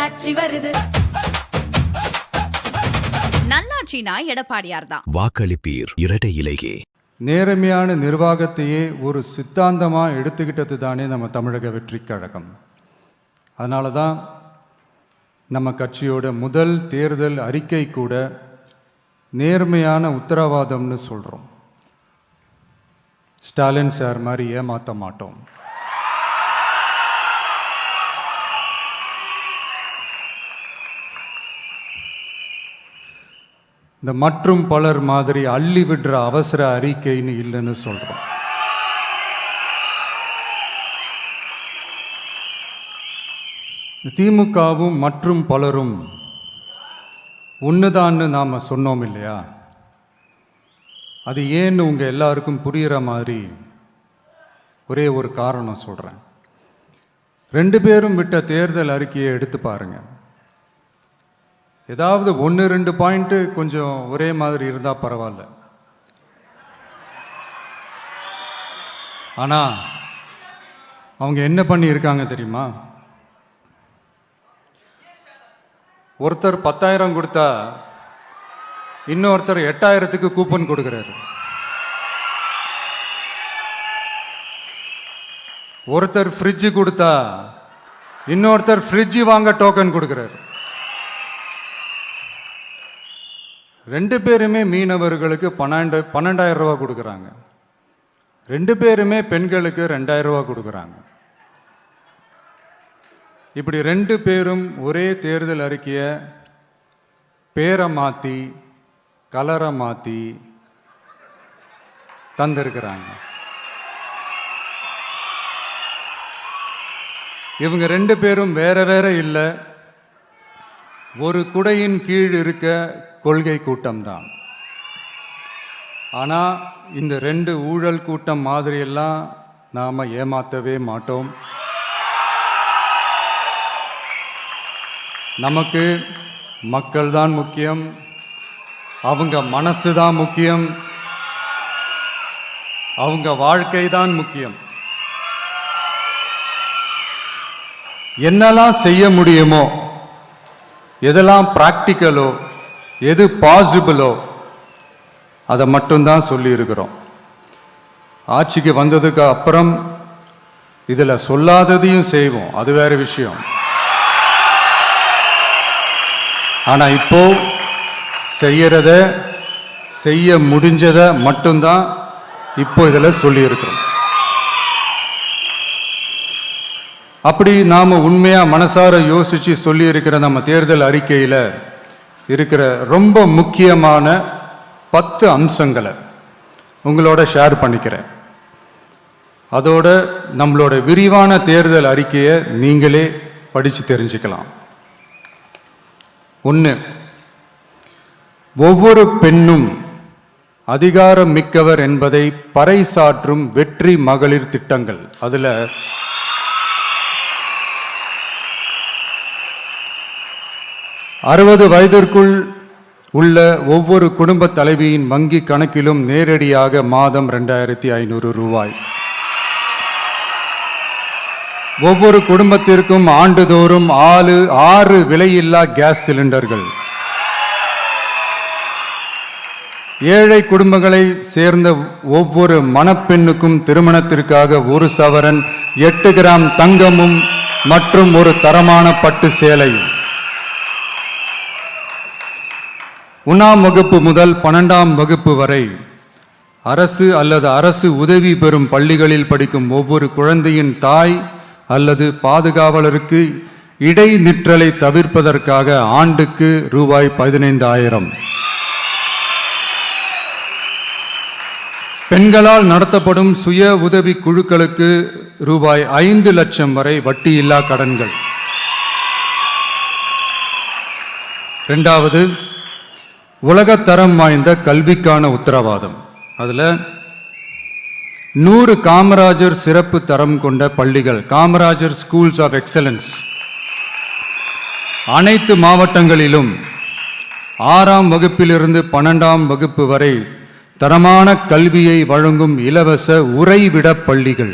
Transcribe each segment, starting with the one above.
நல்லாட்சி வருது. நல்லாட்சினா எடப்பாடியார் தான். வாக்களிப்பீர் இரட்டை இலையே. நேர்மையான நிர்வாகத்தையே ஒரு சித்தாந்தமாக எடுத்துக்கிட்டது தானே நம்ம தமிழக வெற்றி கழகம். அதனால தான் நம்ம கட்சியோட முதல் தேர்தல் அறிக்கை கூட நேர்மையான உத்தரவாதம்னு சொல்கிறோம். ஸ்டாலின் சார் மாதிரி ஏமாற்ற மாட்டோம். இந்த மற்றும் பலர் மாதிரி அள்ளி விடுற அவசர அறிக்கைன்னு இல்லைன்னு சொல்கிறோம். திமுகவும் மற்றும் பலரும் ஒன்றுதான்னு நாம் சொன்னோம் இல்லையா? அது ஏன்னு உங்கள் எல்லாருக்கும் புரிகிற மாதிரி ஒரே ஒரு காரணம் சொல்கிறேன். 2 பேரும் விட்ட தேர்தல் அறிக்கையை எடுத்து பாருங்கள். ஏதாவது 1-2 பாயிண்ட்டு கொஞ்சம் ஒரே மாதிரி இருந்தால் பரவாயில்ல. ஆனால் அவங்க என்ன பண்ணியிருக்காங்க தெரியுமா? ஒருத்தர் 10,000 கொடுத்தா இன்னொருத்தர் 8,000க்கு கூப்பன் கொடுக்குறாரு. ஒருத்தர் ஃப்ரிட்ஜு கொடுத்தா இன்னொருத்தர் ஃப்ரிட்ஜு வாங்க டோக்கன் கொடுக்குறாரு. 2 பேருமே மீனவர்களுக்கு 12,000 ரூபா கொடுக்குறாங்க. 2 பேருமே பெண்களுக்கு 2,000 ரூபா கொடுக்குறாங்க. இப்படி 2 பேரும் ஒரே தேர்தல் அறிக்கையை பேரை மாற்றி கலரை மாற்றி தந்திருக்கிறாங்க. இவங்க 2 பேரும் வேற வேற இல்லை, ஒரு குடையின் கீழ் இருக்க கொள்கை கூட்டம்தான். ஆனால் இந்த 2 ஊழல் கூட்டம் மாதிரியெல்லாம் நாம் ஏமாற்றவே மாட்டோம். நமக்கு மக்கள் தான் முக்கியம், அவங்க மனசு தான் முக்கியம், அவங்க வாழ்க்கை தான் முக்கியம். என்னெல்லாம் செய்ய முடியுமோ, எதெல்லாம் பிராக்டிக்கலோ, எது பாசிபிளோ அதை மட்டும்தான் சொல்லி இருக்கிறோம். ஆட்சிக்கு வந்ததுக்கு அப்புறம் இதில் சொல்லாததையும் செய்வோம், அது வேற விஷயம். ஆனால் இப்போ செய்யறத செய்ய முடிஞ்சதை மட்டும்தான் இப்போ இதில் சொல்லியிருக்கிறோம். அப்படி நாம் உண்மையாக மனசார யோசித்து சொல்லியிருக்கிற நம்ம தேர்தல் அறிக்கையில் இருக்கிற ரொம்ப முக்கியமான 10 அம்சங்களை உங்களோட ஷேர் பண்ணிக்கிறேன். அதோட நம்மளோட விரிவான தேர்தல் அறிக்கையை நீங்களே படித்து தெரிஞ்சுக்கலாம். 1, ஒவ்வொரு பெண்ணும் அதிகாரம் மிக்கவர் என்பதை பறைசாற்றும் வெற்றி மகளிர் திட்டங்கள். அதில் 60 வயதிற்குள் உள்ள ஒவ்வொரு குடும்ப தலைவியின் வங்கி கணக்கிலும் நேரடியாக மாதம் 2,500 ரூபாய். ஒவ்வொரு குடும்பத்திற்கும் ஆண்டுதோறும் 6 விலையில்லா கேஸ் சிலிண்டர்கள். ஏழை குடும்பங்களை சேர்ந்த ஒவ்வொரு மணப்பெண்ணுக்கும் திருமணத்திற்காக 1 சவரன் 8 கிராம் தங்கமும் மற்றும் ஒரு தரமான பட்டு சேலை. 1ஆம் வகுப்பு முதல் 12ஆம் வகுப்பு வரை அரசு அல்லது அரசு உதவி பெறும் பள்ளிகளில் படிக்கும் ஒவ்வொரு குழந்தையின் தாய் அல்லது பாதுகாவலருக்கு இடைநிற்றலை தவிர்ப்பதற்காக ஆண்டுக்கு ரூபாய் 15,000. பெண்களால் நடத்தப்படும் சுய உதவி குழுக்களுக்கு ரூபாய் 5 லட்சம் வரை வட்டியில்லா கடன்கள். 2வது, உலகத்தரம் வாய்ந்த கல்விக்கான உத்தரவாதம். அதில் 100 காமராஜர் சிறப்பு தரம் கொண்ட பள்ளிகள், காமராஜர் ஸ்கூல்ஸ் ஆஃப் எக்ஸலன்ஸ், அனைத்து மாவட்டங்களிலும் 6ஆம் வகுப்பிலிருந்து 12ஆம் வகுப்பு வரை தரமான கல்வியை வழங்கும் இலவச உறைவிட பள்ளிகள்.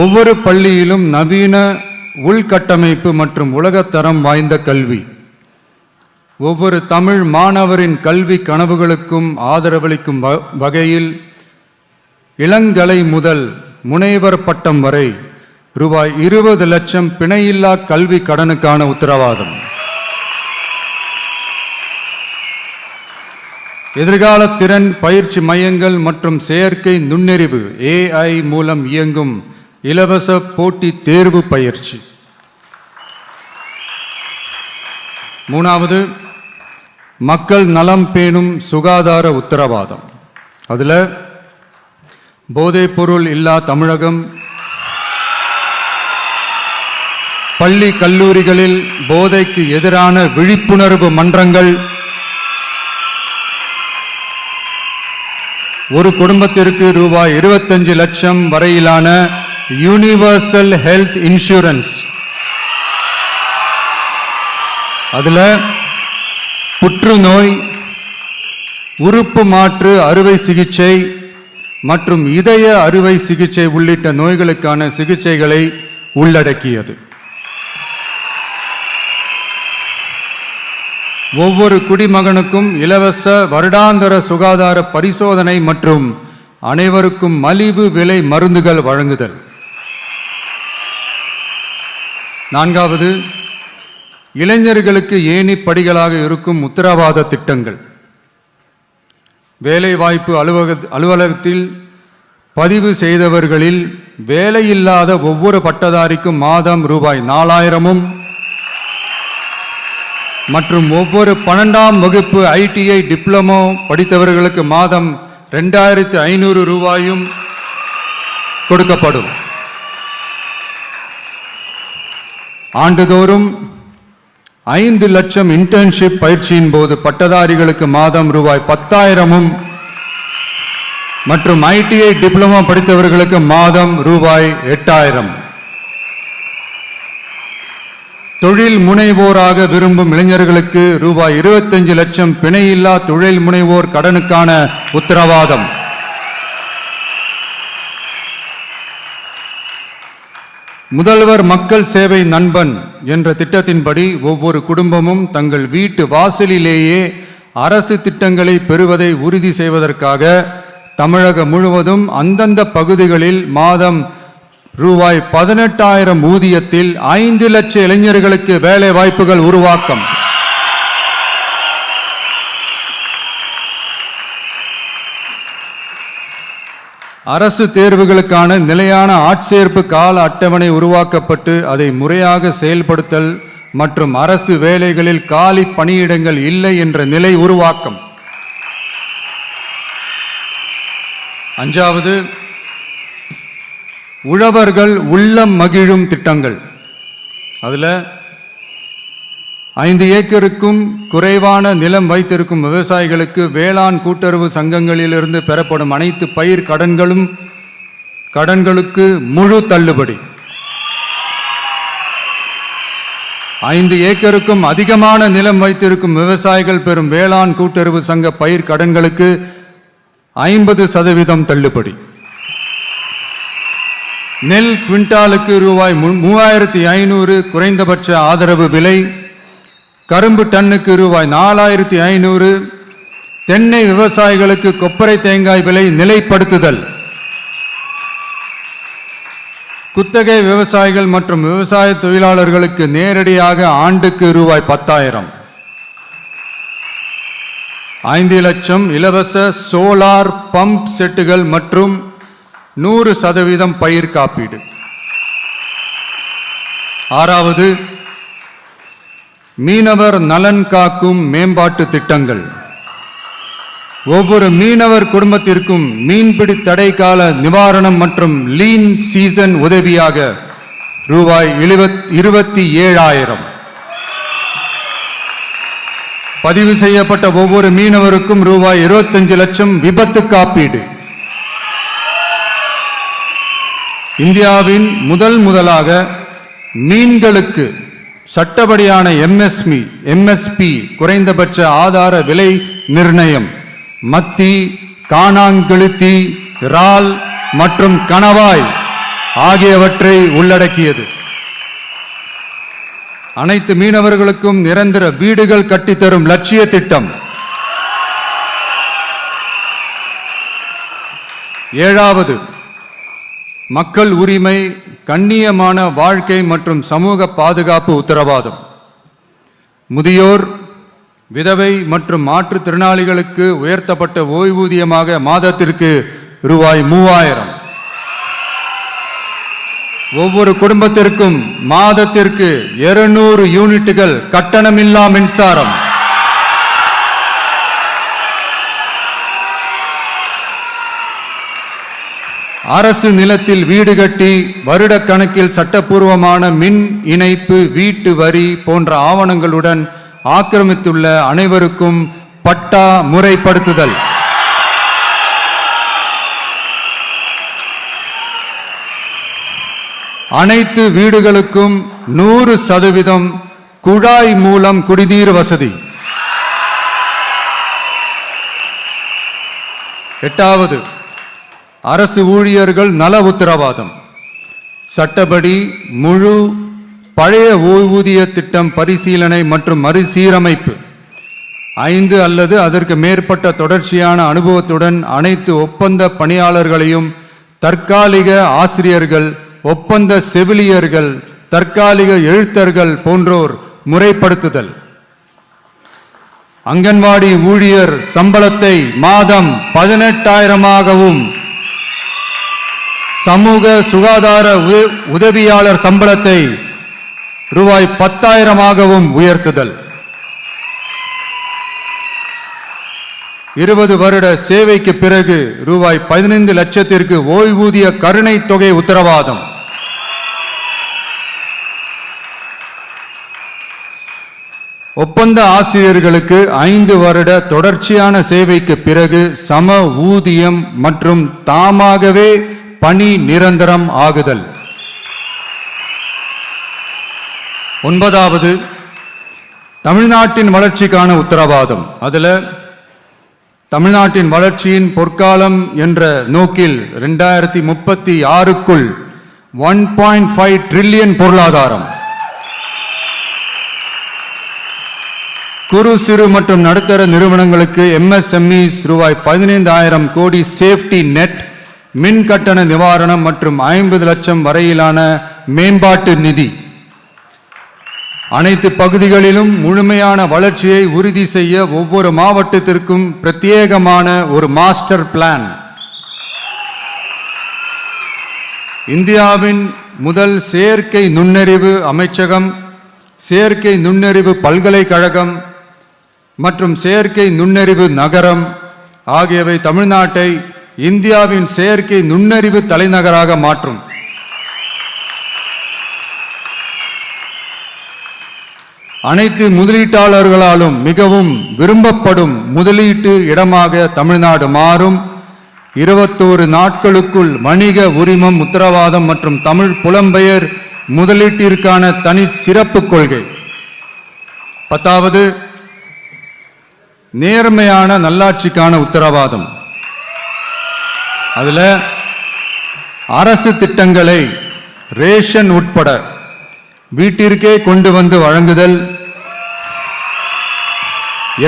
ஒவ்வொரு பள்ளியிலும் நவீன உள்கட்டமைப்பு மற்றும் உலகத்தரம் வாய்ந்த கல்வி. ஒவ்வொரு தமிழ் மாணவரின் கல்வி கனவுகளுக்கும் ஆதரவளிக்கும் வகையில் இளங்கலை முதல் முனைவர் பட்டம் வரை ரூபாய் 20 லட்சம் பிணையில்லா கல்வி கடனுக்கான உத்தரவாதம். எதிர்கால திறன் பயிற்சி மையங்கள் மற்றும் செயற்கை நுண்ணறிவு AI மூலம் இயங்கும் இலவச போட்டி தேர்வு பயிற்சி. மூணாவது, மக்கள் நலம் பேணும் சுகாதார உத்தரவாதம். அதில் போதைப் பொருள் இல்லா தமிழகம், பள்ளி கல்லூரிகளில் போதைக்கு எதிரான விழிப்புணர்வு மன்றங்கள், ஒரு குடும்பத்திற்கு ரூபாய் 25 லட்சம் வரையிலான யூனிவர்சல் ஹெல்த் இன்சூரன்ஸ். அதுல புற்றுநோய், உறுப்பு மாற்று அறுவை சிகிச்சை மற்றும் இதய அறுவை சிகிச்சை உள்ளிட்ட நோய்களுக்கான சிகிச்சைகளை உள்ளடக்கியது. ஒவ்வொரு குடிமகனுக்கும் இலவச வருடாந்திர சுகாதார பரிசோதனை மற்றும் அனைவருக்கும் மலிவு விலை மருந்துகள் வழங்குதல். நான்காவது, இளைஞர்களுக்கு ஏணி படிகளாக இருக்கும் உத்தரவாத திட்டங்கள். வேலைவாய்ப்பு அலுவலகத்தில் பதிவு செய்தவர்களில் வேலையில்லாத ஒவ்வொரு பட்டதாரிக்கும் மாதம் ரூபாய் 4000 மற்றும் ஒவ்வொரு 12ஆம் வகுப்பு ITI டிப்ளமோ படித்தவர்களுக்கு மாதம் 2500 ரூபாயும் கொடுக்கப்படும். ஆண்டுதோறும் 5 லட்சம் இன்டர்ன்ஷிப் பயிற்சியின் போது பட்டதாரிகளுக்கு மாதம் ரூபாய் 10,000 மற்றும் ITI டிப்ளமோ படித்தவர்களுக்கு மாதம் ரூபாய் 8,000. தொழில் முனைவோராக விரும்பும் இளைஞர்களுக்கு ரூபாய் 25 லட்சம் பிணையில்லா தொழில் முனைவோர் கடனுக்கான உத்தரவாதம். முதல்வர் மக்கள் சேவை நண்பன் என்ற திட்டத்தின்படி ஒவ்வொரு குடும்பமும் தங்கள் வீட்டு வாசலிலேயே அரசு திட்டங்களை பெறுவதை உறுதி செய்வதற்காக தமிழகம் முழுவதும் அந்தந்த பகுதிகளில் மாதம் ரூபாய் 18,000 ஊதியத்தில் 5 லட்சம் இளைஞர்களுக்கு வேலை வாய்ப்புகள் உருவாக்கம். அரசு தேர்வுகளுக்கான நிலையான ஆட்சேர்ப்பு கால அட்டவணை உருவாக்கப்பட்டு அதை முறையாக செயல்படுத்தல் மற்றும் அரசு வேலைகளில் காலி பணியிடங்கள் இல்லை என்ற நிலை உருவாக்கம். அஞ்சாவது, உழவர்கள் உள்ளம் மகிழும் திட்டங்கள். அதில் 5 ஏக்கருக்கும் குறைவான நிலம் வைத்திருக்கும் விவசாயிகளுக்கு வேளாண் கூட்டுறவு சங்கங்களிலிருந்து பெறப்படும் அனைத்து பயிர் கடன்களுக்கு முழு தள்ளுபடி. 5 ஏக்கருக்கும் அதிகமான நிலம் வைத்திருக்கும் விவசாயிகள் பெறும் வேளாண் கூட்டுறவு சங்க பயிர் கடன்களுக்கு 50% தள்ளுபடி. நெல் குவிண்டாலுக்கு ரூபாய் 3,500 குறைந்தபட்ச ஆதரவு விலை. கரும்பு டன்னுக்கு ரூபாய் 4,500. தென்னை விவசாயிகளுக்கு கொப்பரை தேங்காய் விலை நிலைப்படுத்துதல். குத்தகை விவசாயிகள் மற்றும் விவசாய தொழிலாளர்களுக்கு நேரடியாக ஆண்டுக்கு ரூபாய் 10,000. 5 லட்சம் இலவச சோலார் பம்ப் செட்டுகள் மற்றும் 100% பயிர் காப்பீடு. ஆறாவது, மீனவர் நலன் காக்கும் மேம்பாட்டு திட்டங்கள். ஒவ்வொரு மீனவர் குடும்பத்திற்கும் மீன்பிடி தடை கால நிவாரணம் மற்றும் லீன் சீசன் உதவியாக ரூபாய் 27,000. பதிவு செய்யப்பட்ட ஒவ்வொரு மீனவருக்கும் ரூபாய் 25 லட்சம் விபத்து காப்பீடு. இந்தியாவின் முதலாக மீன்களுக்கு சட்டப்படியான MSP குறைந்தபட்ச ஆதார விலை நிர்ணயம். மத்தி, காணாங்கெழுத்தி, இறால் மற்றும் கணவாய் ஆகியவற்றை உள்ளடக்கியது. அனைத்து மீனவர்களுக்கும் நிரந்தர வீடுகள் கட்டித்தரும் லட்சிய திட்டம். 7வது, மக்கள் உரிமை, கண்ணியமான வாழ்க்கை மற்றும் சமூக பாதுகாப்பு உத்தரவாதம். முதியோர், விதவை மற்றும் மாற்றுத்திறனாளிகளுக்கு உயர்த்தப்பட்ட ஓய்வூதியமாக மாதத்திற்கு ரூபாய் 3000. ஒவ்வொரு குடும்பத்திற்கும் மாதத்திற்கு 200 யூனிட்டுகள் கட்டணமில்லா மின்சாரம். அரசு நிலத்தில் வீடு கட்டி வருடக்கணக்கில் சட்டப்பூர்வமான மின் இணைப்பு, வீட்டு வரி போன்ற ஆவணங்களுடன் ஆக்கிரமித்துள்ள அனைவருக்கும் பட்டா முறைப்படுத்துதல். அனைத்து வீடுகளுக்கும் 100% குழாய் மூலம் குடிநீர் வசதி. 8வது, அரசு ஊழியர்கள் நல உத்தரவாதம். சட்டப்படி முழு பழைய ஓய்வூதிய திட்டம் பரிசீலனை மற்றும் மறுசீரமைப்பு. 5 அல்லது அதற்கு மேற்பட்ட தொடர்ச்சியான அனுபவத்துடன் அனைத்து ஒப்பந்த பணியாளர்களையும் தற்காலிக ஆசிரியர்கள், ஒப்பந்த செவிலியர்கள், தற்காலிக எழுத்தர்கள் போன்றோர் முறைப்படுத்துதல். அங்கன்வாடி ஊழியர் சம்பளத்தை மாதம் 18,000ஆகவும், சமூக சுகாதார உதவியாளர் சம்பளத்தை ரூபாய் 10,000ஆகவும் உயர்த்துதல். 20 வருட சேவைக்கு பிறகு ரூபாய் 15 லட்சத்திற்கு ஓய்வூதிய கருணை தொகை உத்தரவாதம். ஒப்பந்த ஆசிரியர்களுக்கு 5 வருட தொடர்ச்சியான சேவைக்கு பிறகு சம ஊதியம் மற்றும் தாமாகவே பணி நிரந்தரம் ஆகுதல். 9வது, தமிழ்நாட்டின் வளர்ச்சிக்கான உத்தரவாதம். அதுல தமிழ்நாட்டின் வளர்ச்சியின் பொற்காலம் என்ற நோக்கில் 2036க்குள் 1.5 டிரில்லியன் பொருளாதாரம், குறு சிறு மற்றும் நடுத்தர நிறுவனங்களுக்கு MSMEs ரூபாய் 15,000 கோடி சேஃப்டி நெட், மின் கட்டண நிவாரணம் மற்றும் 50 லட்சம் வரையிலான மேம்பாட்டு நிதி. அனைத்து பகுதிகளிலும் முழுமையான வளர்ச்சியை உறுதி செய்ய ஒவ்வொரு மாவட்டத்திற்கும் பிரத்யேகமான ஒரு மாஸ்டர் பிளான். இந்தியாவின் முதல் செயற்கை நுண்ணறிவு அமைச்சகம், செயற்கை நுண்ணறிவு பல்கலைக்கழகம் மற்றும் செயற்கை நுண்ணறிவு நகரம் ஆகியவை தமிழ்நாட்டை இந்தியாவின் செயற்கை நுண்ணறிவு தலைநகராக மாற்றும். அனைத்து முதலீட்டாளர்களாலும் மிகவும் விரும்பப்படும் முதலீட்டு இடமாக தமிழ்நாடு மாறும். 21 நாட்களுக்குள் வணிக உரிமம் உத்தரவாதம் மற்றும் தமிழ் புலம்பெயர் முதலீட்டிற்கான தனி சிறப்பு கொள்கை. 10வது, நேர்மையான நல்லாட்சிக்கான உத்தரவாதம். அதுல அரசு திட்டங்களை ரேஷன் உட்பட வீட்டிற்கே கொண்டு வந்து வழங்குதல்,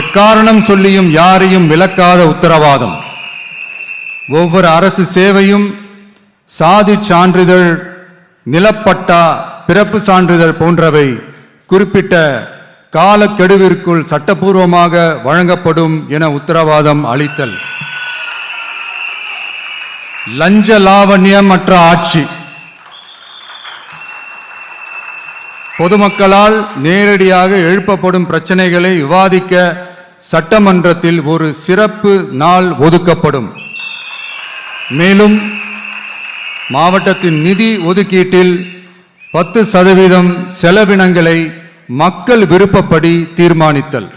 எக்காரணம் சொல்லியும் யாரையும் விலக்காத உத்தரவாதம். ஒவ்வொரு அரசு சேவையும் சாதி சான்றிதழ், நிலப்பட்டா, பிறப்பு சான்றிதழ் போன்றவை குறிப்பிட்ட காலக்கெடுவிற்குள் சட்டப்பூர்வமாக வழங்கப்படும் என உத்தரவாதம் அளித்தல். லஞ்ச லாவண்யமற்ற ஆட்சி. பொதுமக்களால் நேரடியாக எழுப்பப்படும் பிரச்சனைகளை விவாதிக்க சட்டமன்றத்தில் ஒரு சிறப்பு நாள் ஒதுக்கப்படும். மேலும் மாவட்டத்தின் நிதி ஒதுக்கீட்டில் 10% செலவினங்களை மக்கள் விருப்பப்படி தீர்மானித்தல்.